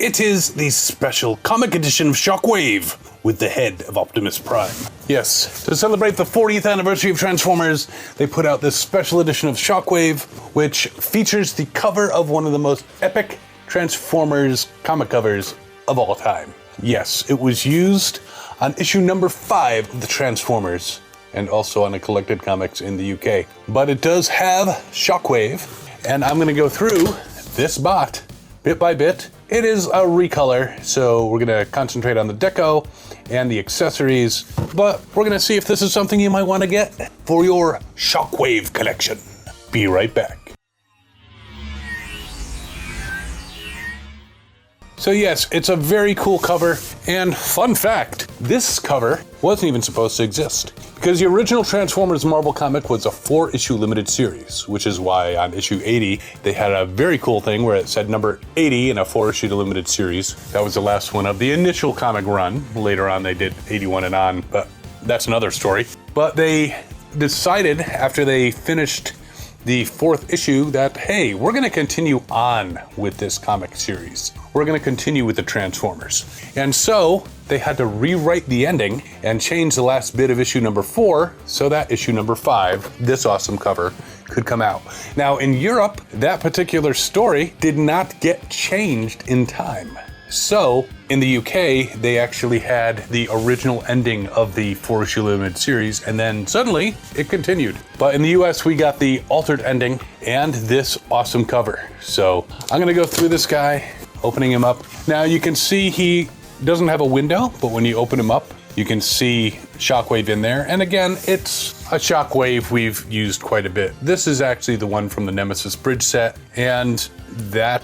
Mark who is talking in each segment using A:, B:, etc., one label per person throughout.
A: It is the special comic edition of Shockwave with the head of Optimus Prime. Yes, to celebrate the 40th anniversary of Transformers, they put out this special edition of Shockwave, which features the cover of one of the most epic Transformers comic covers of all time. Yes, it was used on issue number 5 of the Transformers, and also on a Collected Comics in the UK. But it does have Shockwave, and I'm gonna go through this bot bit by bit. It is a recolor, so we're gonna concentrate on the deco and the accessories, but we're gonna see if this is something you might wanna get for your Shockwave collection. Be right back. So yes, it's a very cool cover, and fun fact, this cover wasn't even supposed to exist. Because the original Transformers Marvel comic was a 4-issue limited series, which is why on issue 80, they had a very cool thing where it said number 80 in a 4-issue limited series. That was the last one of the initial comic run. Later on, they did 81 and on, but that's another story. But they decided after they finished the 4th issue that, hey, we're gonna continue on with this comic series. We're gonna continue with the Transformers. And so they had to rewrite the ending and change the last bit of issue number 4 so that issue number 5, this awesome cover, could come out. Now in Europe, that particular story did not get changed in time. So in the UK, they actually had the original ending of the 4-issue limited series, and then suddenly it continued. But in the US, we got the altered ending and this awesome cover. So I'm gonna go through this guy, opening him up. Now you can see he doesn't have a window, but when you open him up, you can see Shockwave in there. And again, it's a Shockwave we've used quite a bit. This is actually the one from the Nemesis Bridge Set, and that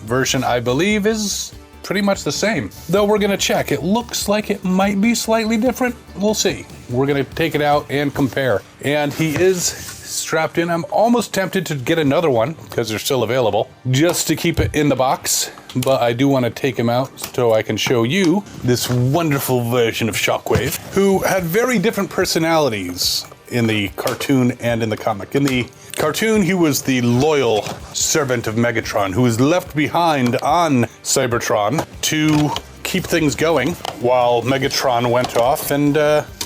A: version, I believe, is pretty much the same. Though we're gonna check. It looks like it might be slightly different. We'll see. We're gonna take it out and compare. And he is strapped in. I'm almost tempted to get another one, because they're still available, just to keep it in the box. But I do want to take him out so I can show you this wonderful version of Shockwave, who had very different personalities in the cartoon and in the comic. In the cartoon, he was the loyal servant of Megatron, who was left behind on Cybertron to keep things going while Megatron went off and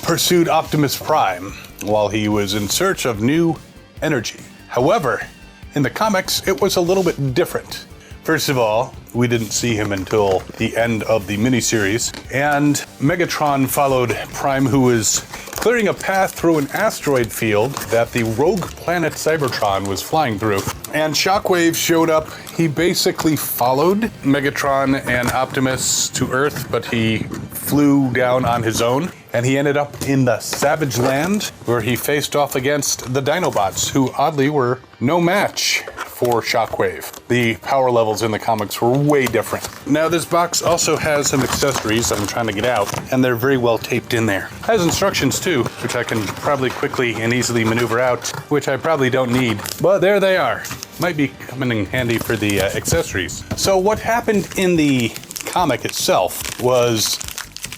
A: pursued Optimus Prime while he was in search of new energy. However, in the comics, it was a little bit different. First of all, we didn't see him until the end of the miniseries, and Megatron followed Prime, who was clearing a path through an asteroid field that the rogue planet Cybertron was flying through. And Shockwave showed up. He basically followed Megatron and Optimus to Earth, but he flew down on his own, and he ended up in the Savage Land, where he faced off against the Dinobots, who oddly were no match for Shockwave. The power levels in the comics were way different. Now this box also has some accessories I'm trying to get out, and they're very well taped in there. It has instructions too, which I can probably quickly and easily maneuver out, which I probably don't need, but there they are. Might be coming in handy for the accessories. So what happened in the comic itself was,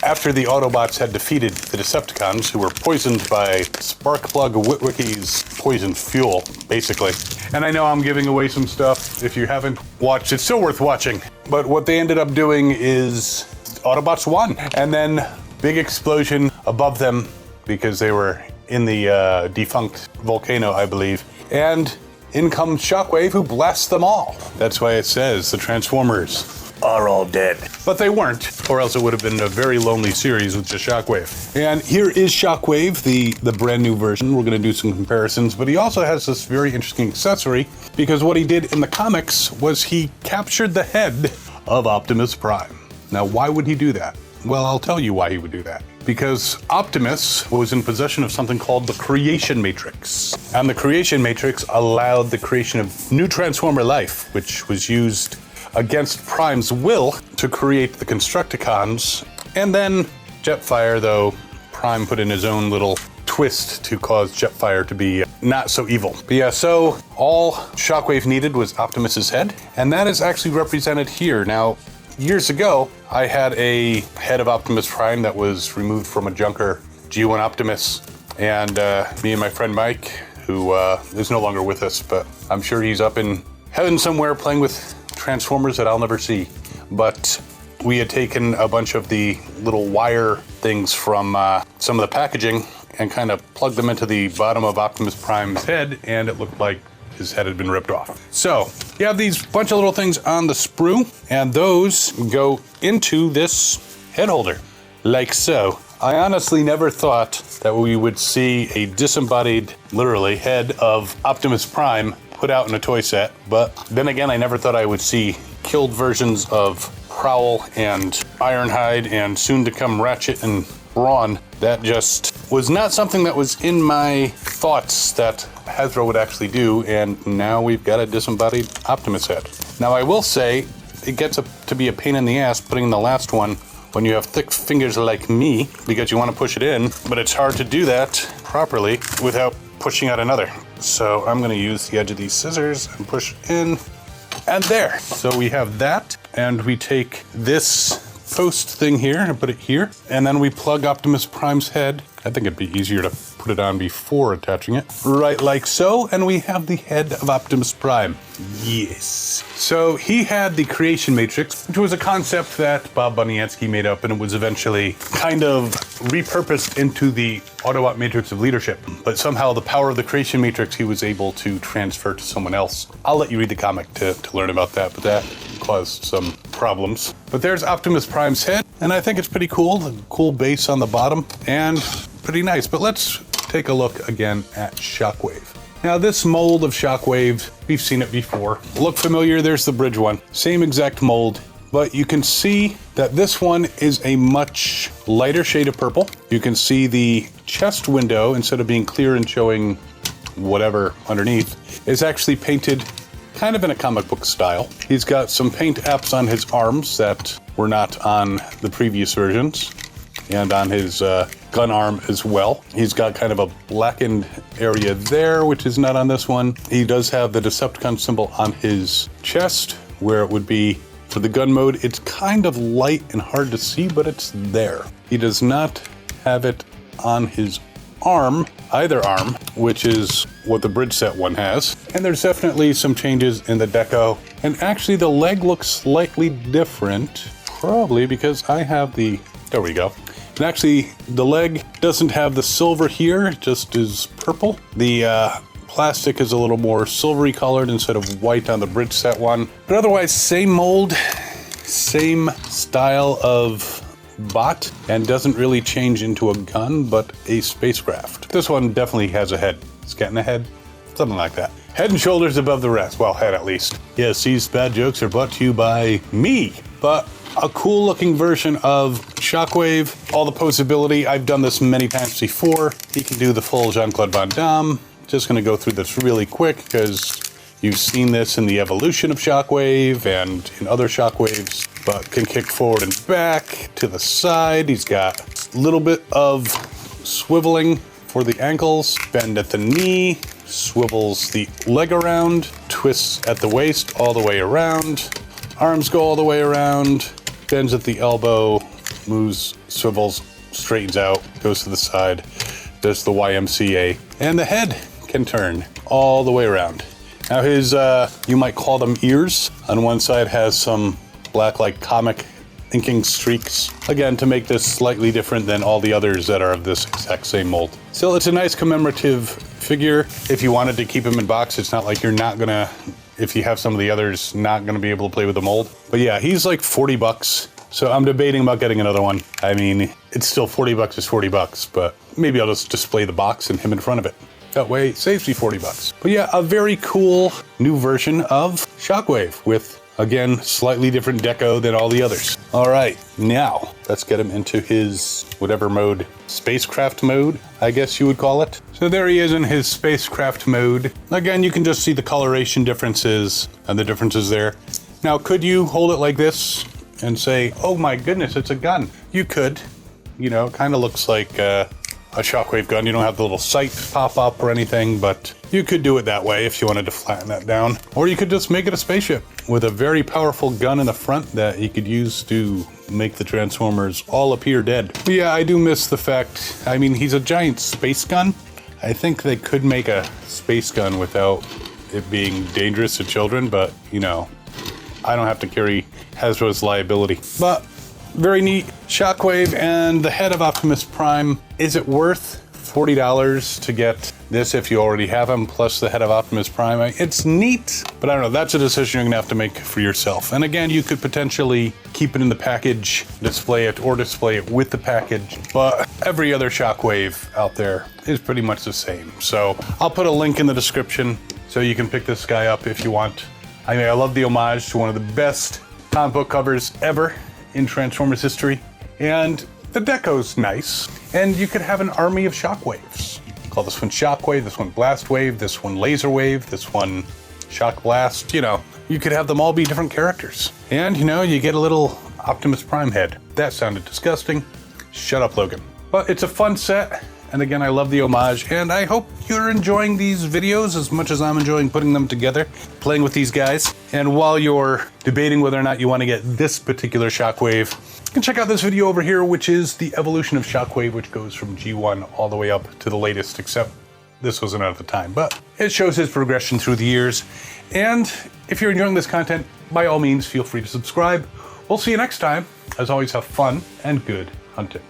A: after the Autobots had defeated the Decepticons, who were poisoned by Sparkplug Witwicky's poisoned fuel, basically. And I know I'm giving away some stuff. If you haven't watched, it's still worth watching. But what they ended up doing is Autobots won. And then big explosion above them, because they were in the defunct volcano, I believe. And in comes Shockwave, who blasts them all. That's why it says the Transformers are all dead. But they weren't, or else it would have been a very lonely series with just Shockwave. And here is Shockwave, the brand new version. We're gonna do some comparisons, but he also has this very interesting accessory, because what he did in the comics was he captured the head of Optimus Prime. Now, why would he do that? Well, I'll tell you why he would do that. Because Optimus was in possession of something called the Creation Matrix. And the Creation Matrix allowed the creation of new Transformer life, which was used against Prime's will to create the Constructicons. And then Jetfire, though Prime put in his own little twist to cause Jetfire to be not so evil. But yeah, so all Shockwave needed was Optimus's head, and that is actually represented here. Now, years ago, I had a head of Optimus Prime that was removed from a junker G1 Optimus, and me and my friend Mike, who is no longer with us, but I'm sure he's up in heaven somewhere playing with Transformers that I'll never see. but we had taken a bunch of the little wire things from some of the packaging and kind of plugged them into the bottom of Optimus Prime's head, and it looked like his head had been ripped off. So you have these bunch of little things on the sprue, and those go into this head holder, like so. I honestly never thought that we would see a disembodied, literally, head of Optimus Prime put out in a toy set, but then again, I never thought I would see killed versions of Prowl and Ironhide and soon to come Ratchet and Brawn. That just was not something that was in my thoughts that Hasbro would actually do, and now we've got a disembodied Optimus head. Now I will say, it gets to be a pain in the ass putting the last one when you have thick fingers like me, because you want to push it in, but it's hard to do that properly without pushing out another. So I'm going to use the edge of these scissors and push in, and there. So we have that, and we take this post thing here and put it here, and then we plug Optimus Prime's head. I think it'd be easier to put it on before attaching it. Right like so, and we have the head of Optimus Prime. Yes. So he had the creation matrix, which was a concept that Bob Buniansky made up, and it was eventually kind of repurposed into the Autobot matrix of leadership. But somehow the power of the creation matrix he was able to transfer to someone else. I'll let you read the comic to learn about that, but that caused some problems. But there's Optimus Prime's head, and I think it's pretty cool. The cool base on the bottom, and pretty nice. But let's take a look again at Shockwave. Now this mold of Shockwave, we've seen it before. Look familiar? There's the bridge one. Same exact mold, but you can see that this one is a much lighter shade of purple. You can see the chest window, instead of being clear and showing whatever underneath, is actually painted kind of in a comic book style. He's got some paint apps on his arms that were not on the previous versions, and on his gun arm as well. He's got kind of a blackened area there, which is not on this one. He does have the Decepticon symbol on his chest, where it would be for the gun mode. It's kind of light and hard to see, but it's there. He does not have it on his arm, either arm, which is what the Bridge Set one has. And there's definitely some changes in the deco. And actually the leg looks slightly different, probably because I have the, there we go. And actually, the leg doesn't have the silver here, it just is purple. The plastic is a little more silvery colored instead of white on the Bridge Set one. But otherwise, same mold, same style of bot, and doesn't really change into a gun, but a spacecraft. This one definitely has a head. It's getting a head, something like that. Head and shoulders above the rest. Well, head at least. Yes, these bad jokes are brought to you by me, but a cool looking version of Shockwave. All the posability, I've done this many times before. He can do the full Jean-Claude Van Damme. Just gonna go through this really quick because you've seen this in the evolution of Shockwave and in other Shockwaves, but can kick forward and back, to the side. He's got a little bit of swiveling for the ankles, bend at the knee, swivels the leg around, twists at the waist all the way around, arms go all the way around, bends at the elbow, moves, swivels, straightens out, goes to the side, does the YMCA, and the head can turn all the way around. Now his, you might call them ears, on one side has some black like comic inking streaks, again to make this slightly different than all the others that are of this exact same mold. Still, it's a nice commemorative figure. If you wanted to keep him in box, it's not like you're not gonna, if you have some of the others, not gonna be able to play with the mold. But yeah, he's like 40 bucks. So I'm debating about getting another one. I mean, it's still 40 bucks is 40 bucks, but maybe I'll just display the box and him in front of it. That way it saves me 40 bucks. But yeah, a very cool new version of Shockwave with, again, slightly different deco than all the others. All right, now let's get him into his whatever mode, spacecraft mode, I guess you would call it. So there he is in his spacecraft mode. Again, you can just see the coloration differences and the differences there. Now, could you hold it like this and say, oh my goodness, it's a gun? You could. You know, it kind of looks like a Shockwave gun. You don't have the little sight pop up or anything, but you could do it that way if you wanted to flatten that down. Or you could just make it a spaceship with a very powerful gun in the front that you could use to make the Transformers all appear dead. But yeah, I do miss the fact, I mean, he's a giant space gun. I think they could make a space gun without it being dangerous to children, but you know, I don't have to carry Hasbro's liability. But very neat. Shockwave and the head of Optimus Prime. Is it worth $40 to get this if you already have him, plus the head of Optimus Prime? It's neat, but I don't know. That's a decision you're gonna have to make for yourself. And again, you could potentially keep it in the package, display it, or display it with the package. But every other Shockwave out there is pretty much the same. So I'll put a link in the description so you can pick this guy up if you want. I mean, I love the homage to one of the best comic book covers ever in Transformers history. And the deco's nice. And you could have an army of Shockwaves. Call this one Shockwave, this one Blast Wave, this one Laser Wave, this one Shock Blast. You know, you could have them all be different characters. And, you know, you get a little Optimus Prime head. That sounded disgusting. Shut up, Logan. But it's a fun set. And again, I love the homage, and I hope you're enjoying these videos as much as I'm enjoying putting them together, playing with these guys. And while you're debating whether or not you want to get this particular Shockwave, you can check out this video over here, which is the evolution of Shockwave, which goes from G1 all the way up to the latest, except this wasn't out at the time. But it shows his progression through the years. And if you're enjoying this content, by all means, feel free to subscribe. We'll see you next time. As always, have fun and good hunting.